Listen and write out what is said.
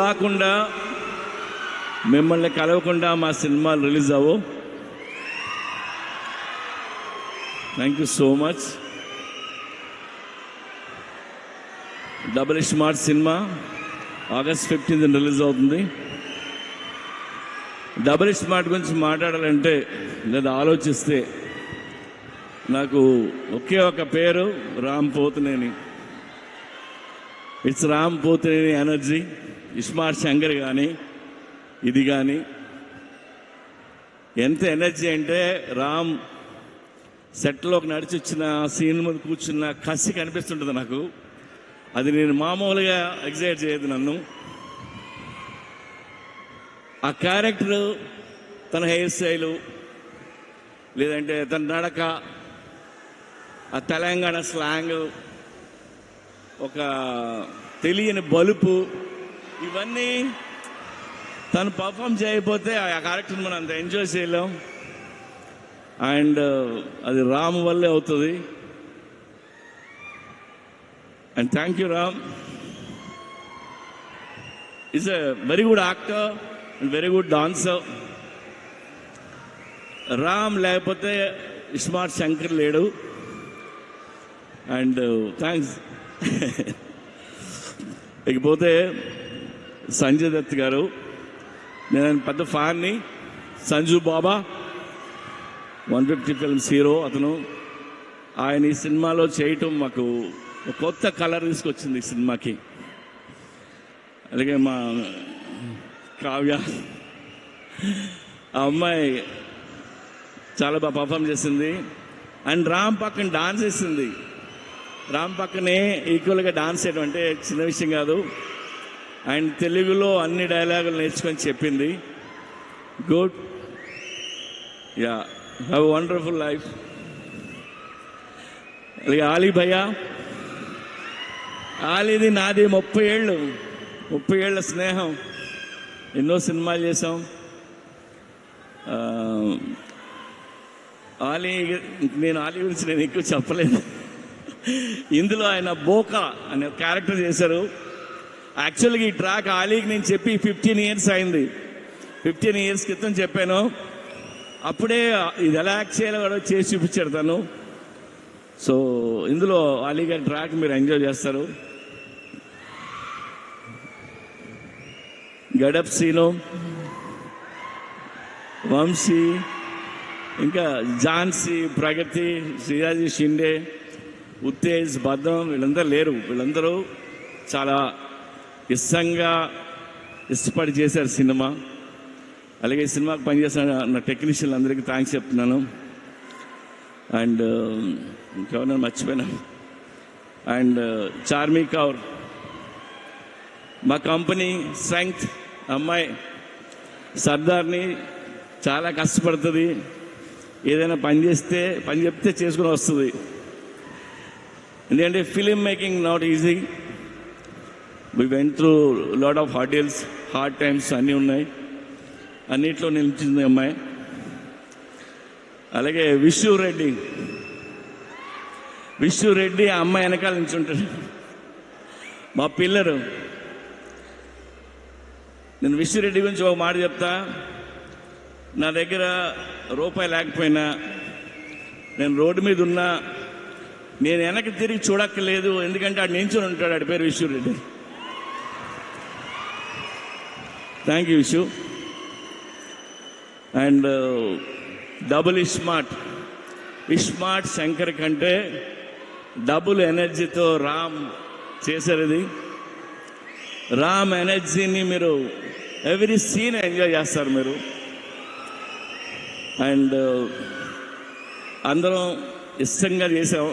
రాకుండా మిమ్మల్ని కలవకుండా మా సినిమాలు రిలీజ్ అవ్వవు. Thank you so much. Double smart cinema August 15th release అవుతుంది. డబుల్ స్మార్ట్ గురించి మాట్లాడాలంటే లేదా ఆలోచిస్తే నాకు ఒకే ఒక పేరు, Ram Pothineni. It's Ram Pothineni energy. Smart Shankar కానీ ఇది కానీ ఎంత ఎనర్జీ అంటే రామ్ సెట్లోకి నడిచి వచ్చిన సీన్ మీద కూర్చున్న కసి కనిపిస్తుంటుంది నాకు. అది నేను మామూలుగా ఎగ్జైట్ చేయదు నన్ను. ఆ క్యారెక్టరు, తన హెయిర్ స్టైలు, లేదంటే తన నడక, ఆ తెలంగాణ స్లాంగ్, ఒక తెలియని బలుపు, ఇవన్నీ తను పర్ఫామ్ చేయకపోతే ఆ క్యారెక్టర్ని మనం అంత ఎంజాయ్ చేయలేం. అండ్ అది రామ్ వల్లే అవుతుంది. And thank you Ram. Is a very good actor and very good dancer. Ram లేకపోతే స్మార్ట్ శంకర్ లేడు. And thanks. ఇకపోతే సంజయ్ దత్ గారు, నేను పెద్ద ఫ్యాన్ని. సంజు బాబా 150 ఫిల్మ్స్ హీరో అతను. ఆయన ఈ సినిమాలో చేయటం మాకు ఒక కొత్త కలర్ తీసుకొచ్చింది ఈ సినిమాకి. అలాగే మా కావ్య, ఆ అమ్మాయి చాలా బాగా పర్ఫామ్ చేసింది. అండ్ రామ్ పక్కన డాన్స్ చేసింది. రామ్ పక్కనే ఈక్వల్గా డాన్స్ చేయడం అంటే చిన్న విషయం కాదు. అండ్ తెలుగులో అన్ని డైలాగులు నేర్చుకొని చెప్పింది. Good. Yeah, have wonderful life. అలాగే ఆలీ భయ్యా, ఆలీది నాది 30 ఏళ్ళ స్నేహం. ఎన్నో సినిమాలు చేసాం. నేను ఆలీ గురించి నేను ఎక్కువ చెప్పలేదు. ఇందులో ఆయన బోకా అనే క్యారెక్టర్ చేశారు. యాక్చువల్గా ఈ ట్రాక్ ఆలీకి నేను చెప్పి 15 ఇయర్స్ అయింది. 15 ఇయర్స్ క్రితం చెప్పాను. అప్పుడే ఇది ఎలా యాక్ట్ చేయాలో కూడా చేసి చూపించాడు తను. సో ఇందులో ఆలీ గారి ట్రాక్ మీరు ఎంజాయ్ చేస్తారు. గడప్ సీను, వంశీ, ఇంకా ఝాన్సీ, ప్రగతి, శ్రీరాజీ షిండే, ఉత్తేజ్, భద్రం, వీళ్ళందరూ లేరు. వీళ్ళందరూ చాలా ఇష్టపడి చేశారు సినిమా. అలాగే ఈ సినిమాకి పనిచేసిన నా టెక్నీషియన్ అందరికీ థ్యాంక్స్ చెప్తున్నాను. అండ్ ఇంకెవరైనా మర్చిపోయినా. అండ్ చార్మీ కౌర్, మా కంపెనీ స్ట్రెంగ్త్ అమ్మాయి, సర్దార్ని, చాలా కష్టపడుతుంది. ఏదైనా పని చెప్తే చేసుకుని వస్తుంది. ఎందుకంటే film making not easy. We went through lot of hurdles, hard times అన్నీ ఉన్నాయి. అన్నిట్లో నిలిచింది అమ్మాయి. అలాగే విష్ణు రెడ్డి ఆ అమ్మాయి వెనకాల నుంచి ఉంటాడు, మా పిల్లరు. నేను విష్ణు రెడ్డి గురించి ఒక మాట చెప్తా. నా దగ్గర రూపాయి లేకపోయినా, నేను రోడ్డు మీద ఉన్నా, నేను వెనక్కి తిరిగి చూడక్కర్లేదు. ఎందుకంటే ఆడు నించుని ఉంటాడు. ఆడి పేరు Vishnu Reddy. Thank you Vishnu. And double smart Shankar కంటే డబుల్ ఎనర్జీతో రామ్ చేశారు. ఇది రామ్ ఎనర్జీని మీరు ఎవ్రీ సీన్ ఎంజాయ్ చేస్తారు మీరు. అండ్ అందరం ఇష్టంగా చేసాం.